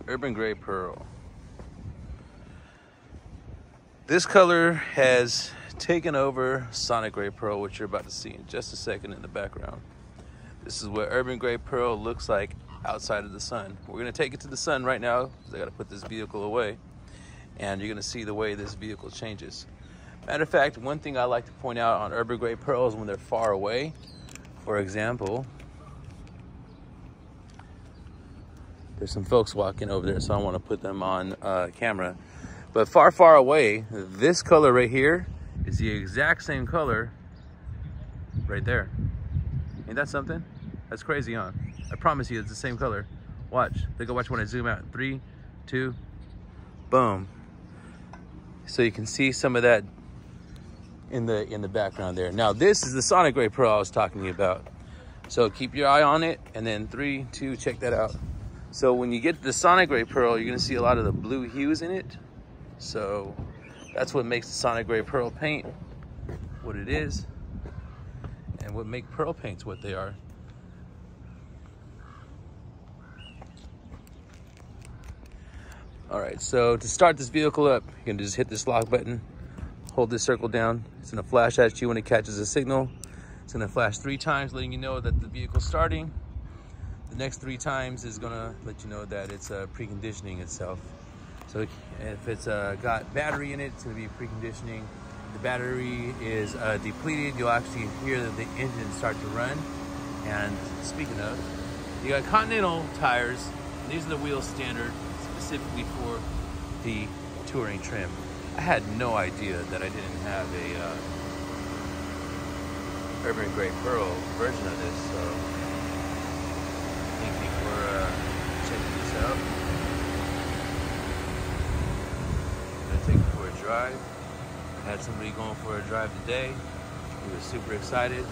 Urban Gray Pearl. This color has taken over Sonic Gray Pearl, which you're about to see in just a second in the background. This is what Urban Gray Pearl looks like outside of the sun. We're gonna take it to the sun right now because I gotta put this vehicle away, and you're gonna see the way this vehicle changes. Matter of fact, one thing I like to point out on Urban Gray Pearl is when they're far away. For example, there's some folks walking over there, so I want to put them on camera. But far, far away, this color right here is the exact same color right there. Ain't that something? That's crazy, huh? I promise you, it's the same color. Watch. Take a watch when I zoom out. 3, 2, boom. So you can see some of that in the background there. Now this is the Sonic Gray Pearl I was talking to you about. So keep your eye on it, and then 3, 2, check that out. So when you get to the Sonic Gray Pearl, you're gonna see a lot of the blue hues in it. So that's what makes the Sonic Gray Pearl paint what it is, and what make pearl paints what they are. All right, so to start this vehicle up, you can just hit this lock button, hold this circle down. It's gonna flash at you when it catches a signal. It's gonna flash 3 times, letting you know that the vehicle's starting. The next 3 times is gonna let you know that it's preconditioning itself. So if it's got battery in it, it's gonna be preconditioning. The battery is depleted, you'll actually hear the engine start to run. And speaking of, you got Continental tires. These are the wheels standard, specifically for the touring trim. I had no idea that I didn't have a Urban Gray Pearl version of this, so thank you for checking this out. I'm gonna take it for a drive. I had somebody going for a drive today. He was super excited.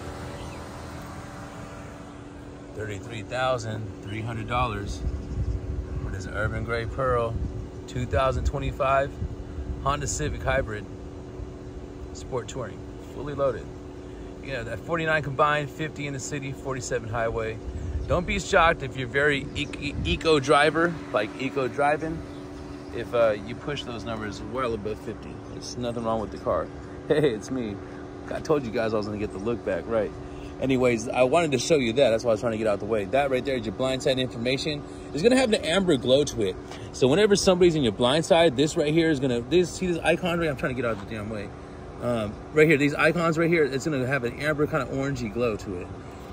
$33,300 for this Urban Gray Pearl 2025 Honda Civic Hybrid Sport Touring, fully loaded. Yeah, that 49 combined, 50 in the city, 47 highway. Don't be shocked if you're very eco driver, like eco driving, if you push those numbers well above 50. There's nothing wrong with the car. Hey, it's me. I told you guys I was gonna get the look back right. Anyways, I wanted to show you that. That's why I was trying to get out of the way. That right there is your blind side information. It's gonna have the amber glow to it. So whenever somebody's in your blind side, this right here is gonna, see this icon right? I'm trying to get out of the damn way. Right here, these icons right here, it's gonna have an amber kind of orangey glow to it.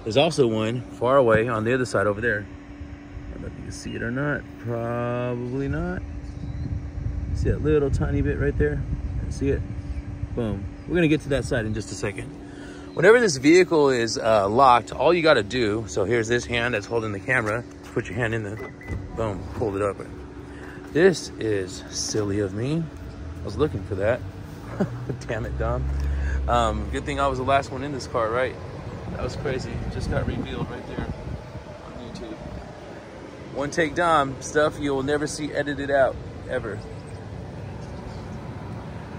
There's also one far away on the other side over there. I don't know if you can see it or not. Probably not. See that little tiny bit right there? See it? Boom. We're gonna get to that side in just a second. Whenever this vehicle is locked, all you gotta do, so here's this hand that's holding the camera. Put your hand in the, boom, pulled it open. This is silly of me. I was looking for that. Damn it, Dom. Good thing I was the last one in this car, right? That was crazy. Just got revealed right there on YouTube. One take Dom, stuff you'll never see edited out, ever.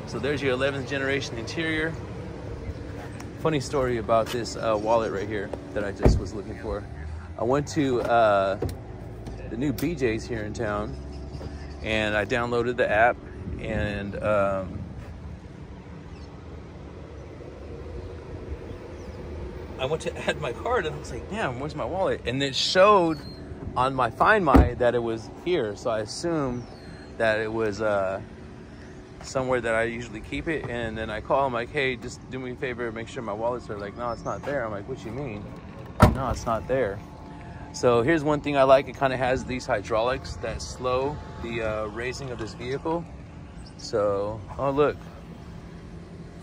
So there's your 11th generation interior. Funny story about this wallet right here that I just was looking for. I went to the new BJ's here in town, and I downloaded the app, and I went to add my card, and I was like, damn, where's my wallet? And it showed on my Find My that it was here, so I assumed that it was somewhere that I usually keep it. And then I call them like, hey, just do me a favor, make sure my wallet's there. Like, no, it's not there. I'm like, what you mean? No, it's not there. So here's one thing I like. It kind of has these hydraulics that slow the racing of this vehicle. So, oh look,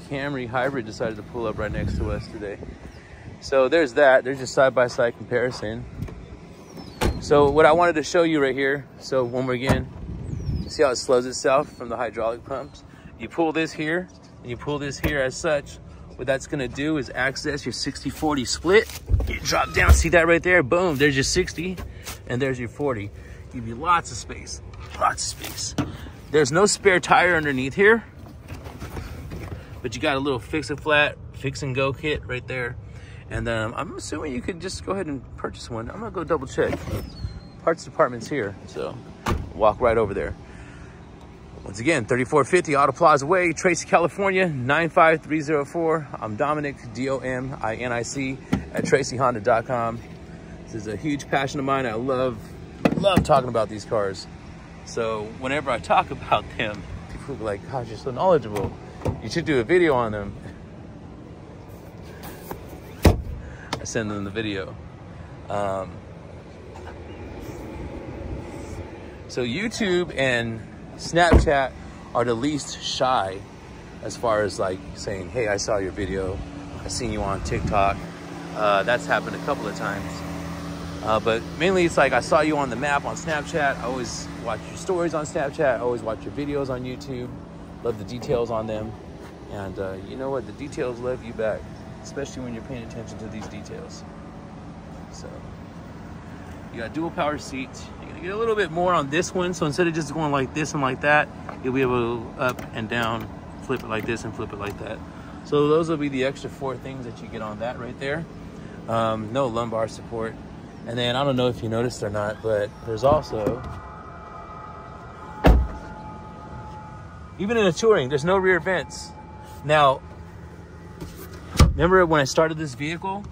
Camry Hybrid decided to pull up right next to us today. So there's that. There's just side-by-side comparison. So what I wanted to show you right here, so one more again, see how it slows itself from the hydraulic pumps? You pull this here, and you pull this here as such. What that's gonna do is access your 60-40 split. You drop down, see that right there? Boom, there's your 60, and there's your 40. Give you lots of space, lots of space. There's no spare tire underneath here, but you got a little fix and flat, fix and go kit right there. And I'm assuming you could just go ahead and purchase one. I'm gonna go double check. Parts department's here, so Walk right over there. Once again, 3450 Auto Plaza Way, Tracy, California, 95304. I'm Dominic, D-O-M-I-N-I-C, at TracyHonda.com. This is a huge passion of mine. I love talking about these cars. So whenever I talk about them, people are like, gosh, you're so knowledgeable. You should do a video on them. I send them the video. So YouTube and Snapchat are the least shy as far as like saying, hey, I saw your video. I seen you on TikTok. That's happened a couple of times. But mainly it's like I saw you on the map on Snapchat. I always watch your stories on Snapchat. I always watch your videos on YouTube. Love the details on them. And you know what? The details love you back, especially when you're paying attention to these details. So you got dual power seats. You're gonna get a little bit more on this one. So instead of just going like this and like that, you'll be able to up and down, flip it like this and flip it like that. So those will be the extra 4 things that you get on that right there. No lumbar support. And then I don't know if you noticed or not, but there's also, even in a touring, there's no rear vents. Now, remember when I started this vehicle?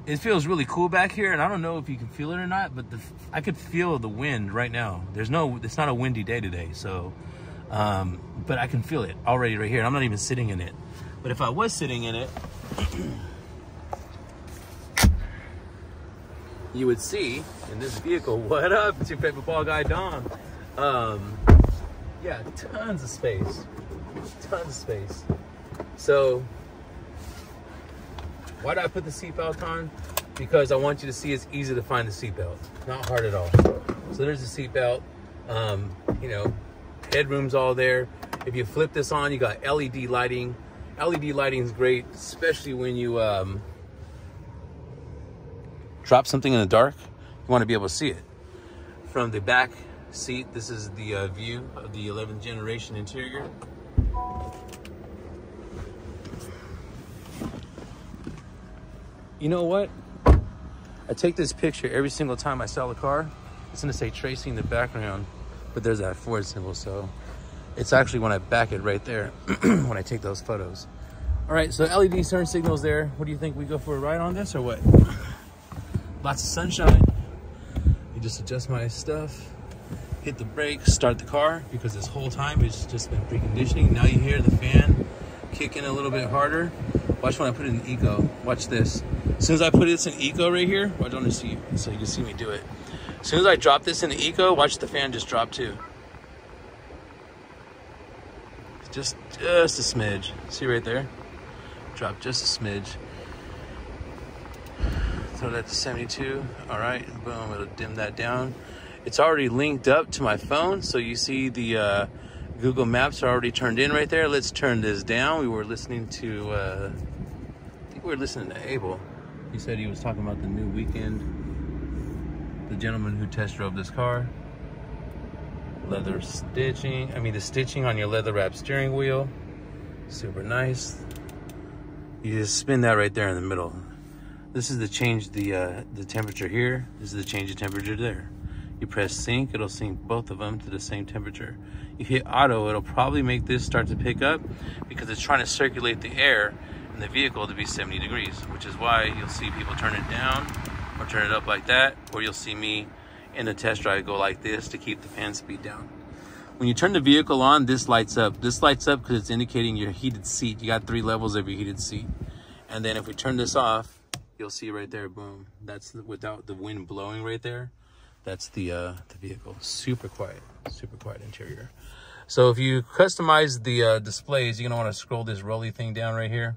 It feels really cool back here, and I don't know if you can feel it or not, but I could feel the wind right now. It's not a windy day today, so, but I can feel it already right here. And I'm not even sitting in it. But if I was sitting in it, you would see in this vehicle, what up? It's your favorite ball guy, Dom. Yeah, tons of space. Tons of space. So, why did I put the seatbelt on? Because I want you to see it's easy to find the seatbelt. Not hard at all. So there's the seatbelt. You know, headroom's all there. If you flip this on, you got LED lighting. LED lighting is great, especially when you drop something in the dark. You want to be able to see it. From the back seat, this is the view of the 11th generation interior. You know what? I take this picture every single time I sell a car. It's gonna say Tracy in the background, but there's that Ford symbol, so it's actually when I back it right there when I take those photos. All right, so LED turn signals there. What do you think? We go for a ride on this or what? Lots of sunshine. You just adjust my stuff, hit the brake, start the car, because this whole time it's just been preconditioning. Now you hear the fan kicking a little bit harder. Watch when I put it in eco. Watch this. As soon as I put this in eco right here, watch on to see, so you can see me do it. As soon as I drop this into eco, watch the fan just drop too. Just a smidge. See right there? Drop just a smidge. Throw that to 72. All right, boom, it'll dim that down. It's already linked up to my phone, so you see the Google Maps are already turned in right there. Let's turn this down. We were listening to, I think we were listening to Abel. He said he was talking about the new Weekend. The gentleman who test drove this car. Leather stitching. I mean, the stitching on your leather wrap steering wheel. Super nice. You just spin that right there in the middle. This is to change the temperature here. This is the change of temperature there. You press sync, it'll sync both of them to the same temperature. You hit auto, it'll probably make this start to pick up because it's trying to circulate the air in the vehicle to be 70 degrees, which is why you'll see people turn it down or turn it up like that, or you'll see me in the test drive go like this to keep the fan speed down. When you turn the vehicle on, this lights up. This lights up because it's indicating your heated seat. You got 3 levels of your heated seat. And then if we turn this off, you'll see right there, boom. That's without the wind blowing right there. That's the vehicle. Super quiet interior. So if you customize the displays, you're gonna want to scroll this rolly thing down right here,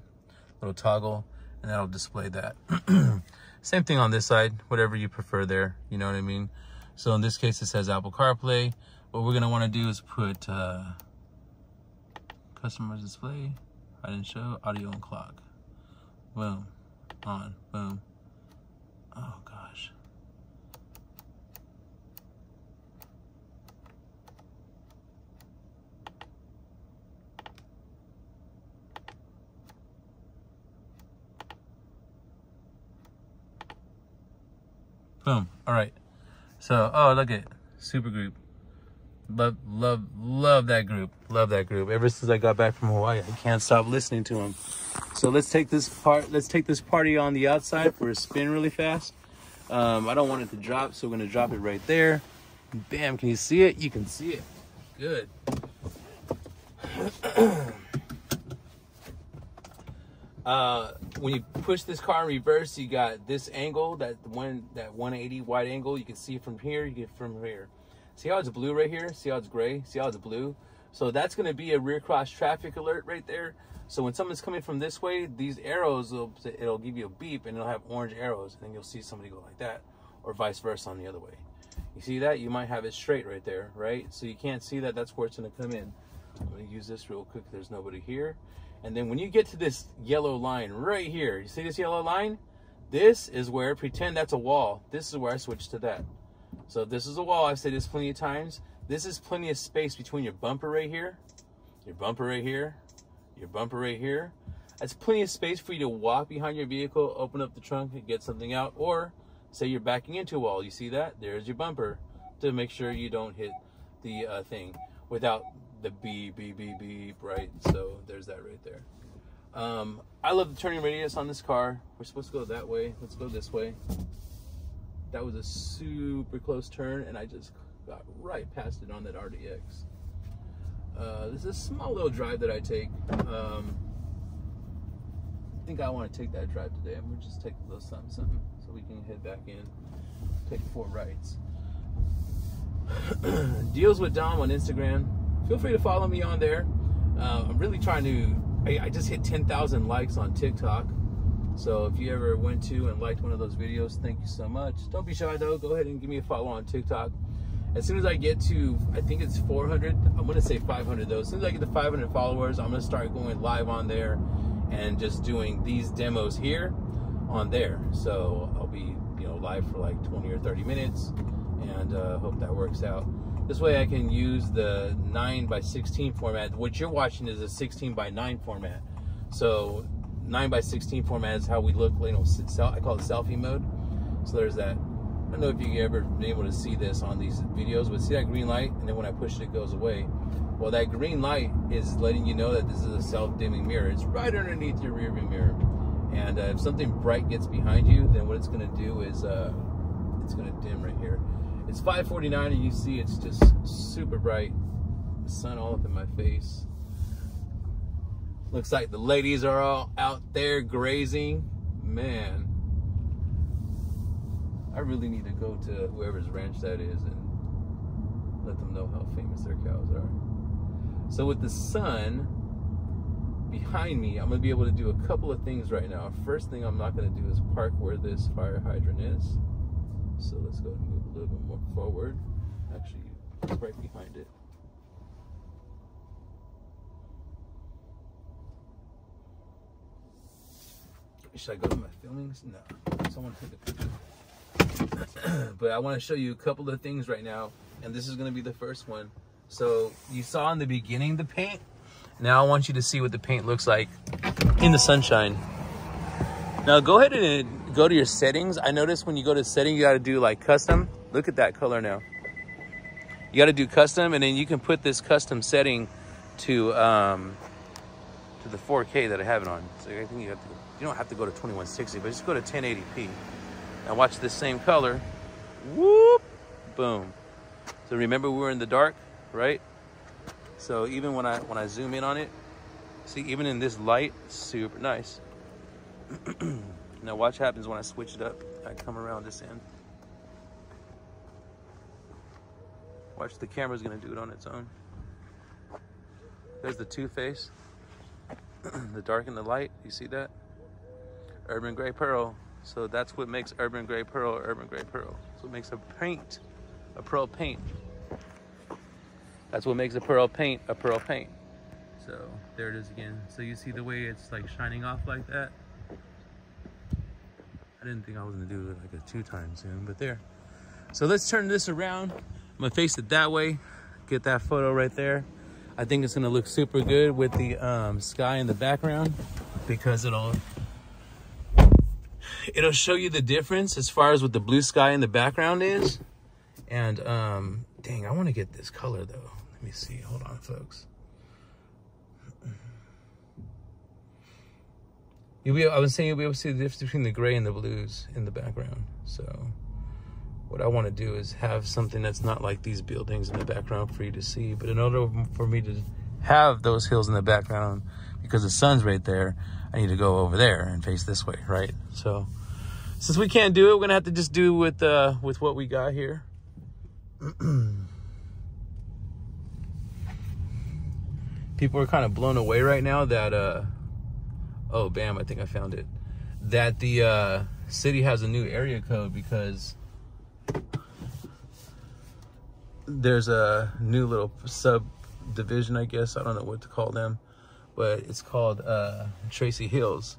little toggle, and that'll display that. Same thing on this side, whatever you prefer there, you know what I mean? So in this case, it says Apple CarPlay. What we're gonna want to do is put customize display, hide and show, audio and clock. Boom, on, boom. Oh gosh. Boom. All right. So, oh, look at Super Group. Love that group. Love that group. Ever since I got back from Hawaii, I can't stop listening to them. So let's take this party on the outside for a spin really fast. I don't want it to drop, so we're gonna drop it right there. Bam, can you see it? You can see it. Good. When you push this car in reverse, you got this angle, that 180 wide angle. You can see from here, you get from here. See how it's blue right here? See how it's gray? See how it's blue? So that's going to be a rear cross traffic alert right there. So when someone's coming from this way, these arrows, it'll give you a beep and it'll have orange arrows, and then you'll see somebody go like that, or vice versa on the other way. You see that? You might have it straight right there, right? So you can't see that. That's where it's going to come in. I'm going to use this real quick. There's nobody here. And then when you get to this yellow line right here, you see this yellow line? This is where, pretend that's a wall. This is where I switch to that. So this is a wall. I've said this plenty of times. This is plenty of space between your bumper right here, your bumper right here, your bumper right here. That's plenty of space for you to walk behind your vehicle, open up the trunk and get something out. Or say you're backing into a wall. You see that? There's your bumper to make sure you don't hit the thing without the beep, beep, beep, beep, right? So there's that right there. I love the turning radius on this car. We're supposed to go that way. Let's go this way. That was a super close turn, and I just got right past it on that RDX. This is a small little drive that I take. I think I want to take that drive today. I'm going to just take a little something so we can head back in, take 4 rides. Deals with Dom on Instagram. Feel free to follow me on there. I'm really trying to, I just hit 10,000 likes on TikTok. So if you ever went to and liked one of those videos, thank you so much. Don't be shy though, go ahead and give me a follow on TikTok. As soon as I get to, I think it's 400, I'm gonna say 500 though. As soon as I get to 500 followers, I'm gonna start going live on there and just doing these demos here on there. So I'll be, live for like 20 or 30 minutes, and hope that works out. This way I can use the 9:16 format. What you're watching is a 16:9 format. So 9:16 format is how we look, I call it selfie mode. So there's that. I don't know if you ever been able to see this on these videos, but see that green light, and then when I push it, it goes away. Well, that green light is letting you know that this is a self-dimming mirror. It's right underneath your rear view mirror. And if something bright gets behind you, then what it's gonna do is it's gonna dim right here. It's 5:49 and you see it's just super bright. The sun all up in my face. Looks like the ladies are all out there grazing. Man, I really need to go to whoever's ranch that is and let them know how famous their cows are. So with the sun behind me, I'm gonna be able to do a couple of things right now. First thing I'm not gonna do is park where this fire hydrant is. So let's go and move a little bit more forward. Actually, right behind it. Should I go to my filmings? No. So I want to take a picture. But I want to show you a couple of things right now, and this is going to be the first one. So you saw in the beginning the paint. Now I want you to see what the paint looks like in the sunshine. Now go ahead and go to your settings. I noticed when you go to settings, you got to do like custom. Look at that color now. You got to do custom, and then you can put this custom setting to the 4K that I have it on. So I think you don't have to go to 2160, but just go to 1080p. Now watch this same color. Whoop, boom. So remember we were in the dark, right? So even when I zoom in on it, see, even in this light, super nice. Now watch what happens when I switch it up. I come around this end. Watch, the camera's gonna do it on its own. There's the two-face. The dark and the light, you see that? Urban Gray Pearl. So that's what makes Urban Gray Pearl Urban Gray Pearl. That's what makes a pearl paint. That's what makes a pearl paint a pearl paint. So there it is again. So you see the way it's like shining off like that? I didn't think I was gonna do it like a 2x zoom, but there. So let's turn this around. I'm gonna face it that way. Get that photo right there. I think it's gonna look super good with the sky in the background, because it'll show you the difference as far as what the blue sky in the background is And dang, I want to get this color though. Let me see. Hold on, folks. I was saying you'll be able to see the difference between the gray and the blues in the background. So what I want to do is have something that's not like these buildings in the background for you to see. But in order for me to have those hills in the background, because the sun's right there, I need to go over there and face this way, right? So since we can't do it, we're gonna have to just do with what we got here. People are kind of blown away right now that oh bam, I think I found it, that the city has a new area code because there's a new little subdivision, I guess. I don't know what to call them, but it's called Tracy Hills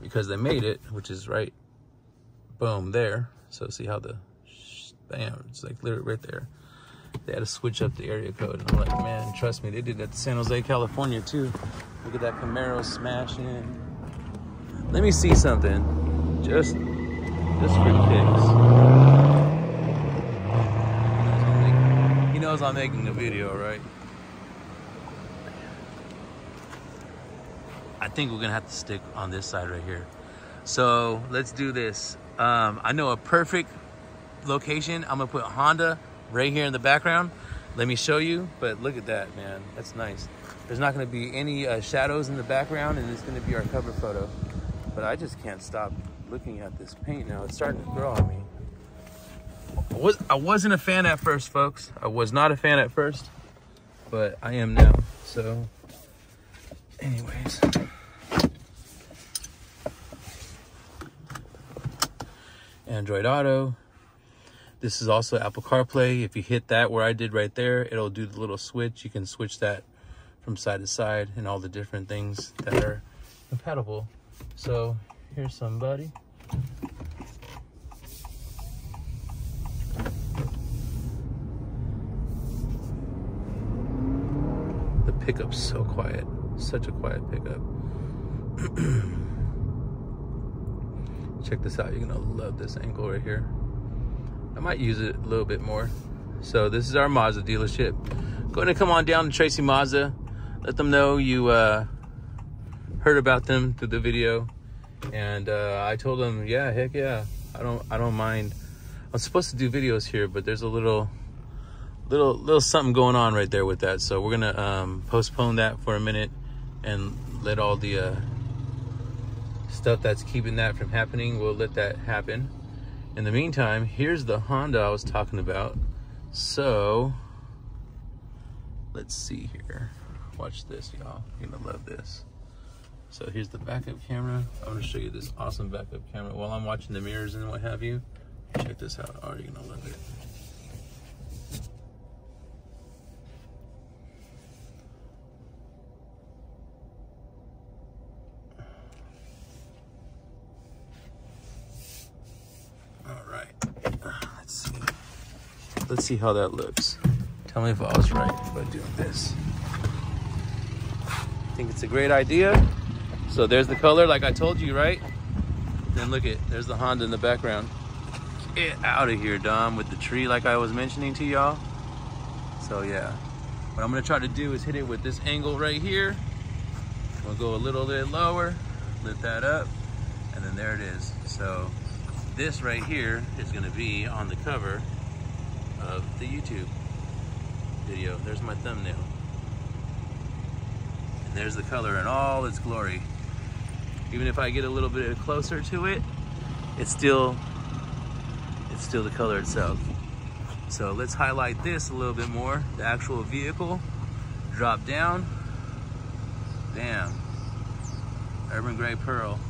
because they made it, which is right, boom, there. So see how the, bam, it's like literally right there. They had to switch up the area code. And I'm like, man, trust me, they did that to San Jose, California too. Look at that Camaro smashing. Let me see something, just for kicks. He knows I'm making a video, right? I think we're gonna have to stick on this side right here. So let's do this. I know a perfect location. I'm gonna put Honda right here in the background. Let me show you, but look at that, man. That's nice. There's not gonna be any shadows in the background, and it's gonna be our cover photo. But I just can't stop looking at this paint now. It's starting to grow on me. I wasn't a fan at first, folks. I was not a fan at first, but I am now. So anyways. Android Auto. This is also Apple CarPlay. If you hit that where I did right there, it'll do the little switch. You can switch that from side to side and all the different things that are compatible. So here's somebody. The pickup's so quiet. Such a quiet pickup. Check this out. You're gonna love this angle right here. I might use it a little bit more. So this is our Mazda dealership. Go ahead and come on down to Tracy Mazda. Let them know you heard about them through the video. And I told them, yeah, heck yeah, I don't mind. I'm supposed to do videos here, but there's a little something going on right there with that. So we're gonna postpone that for a minute and let all the stuff that's keeping that from happening, we'll let that happen. In the meantime, here's the Honda I was talking about. So let's see here. Watch this, y'all. You're gonna love this. So here's the backup camera. I'm gonna show you this awesome backup camera while I'm watching the mirrors and what have you. Check this out. Oh, you're gonna love it. Let's see how that looks. Tell me if I was right by doing this. I think it's a great idea. So there's the color, like I told you, right? Then look there's the Honda in the background. Get out of here, Dom, with the tree like I was mentioning to y'all. So yeah, what I'm gonna try to do is hit it with this angle right here. We'll go a little bit lower, lit that up, and then there it is. So this right here is gonna be on the cover of the YouTube video. There's my thumbnail. And there's the color in all its glory. Even if I get a little bit closer to it, it's still the color itself. So let's highlight this a little bit more. The actual vehicle. Drop down. Bam. Urban Gray Pearl.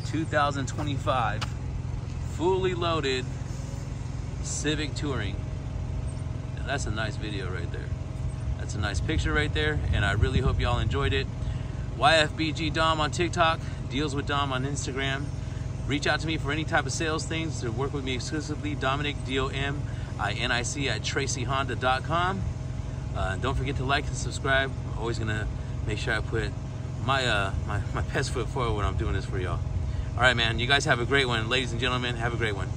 2025. Fully loaded Civic Touring. And that's a nice video right there. That's a nice picture right there, and I really hope y'all enjoyed it. YFBG Dom on TikTok, Deals with Dom on Instagram. Reach out to me for any type of sales things to work with me exclusively. Dominic, DOMINIC at TracyHonda.com. Don't forget to like and subscribe. I'm always gonna make sure I put my best foot forward when I'm doing this for y'all. All right, man. You guys have a great one, ladies and gentlemen. Have a great one.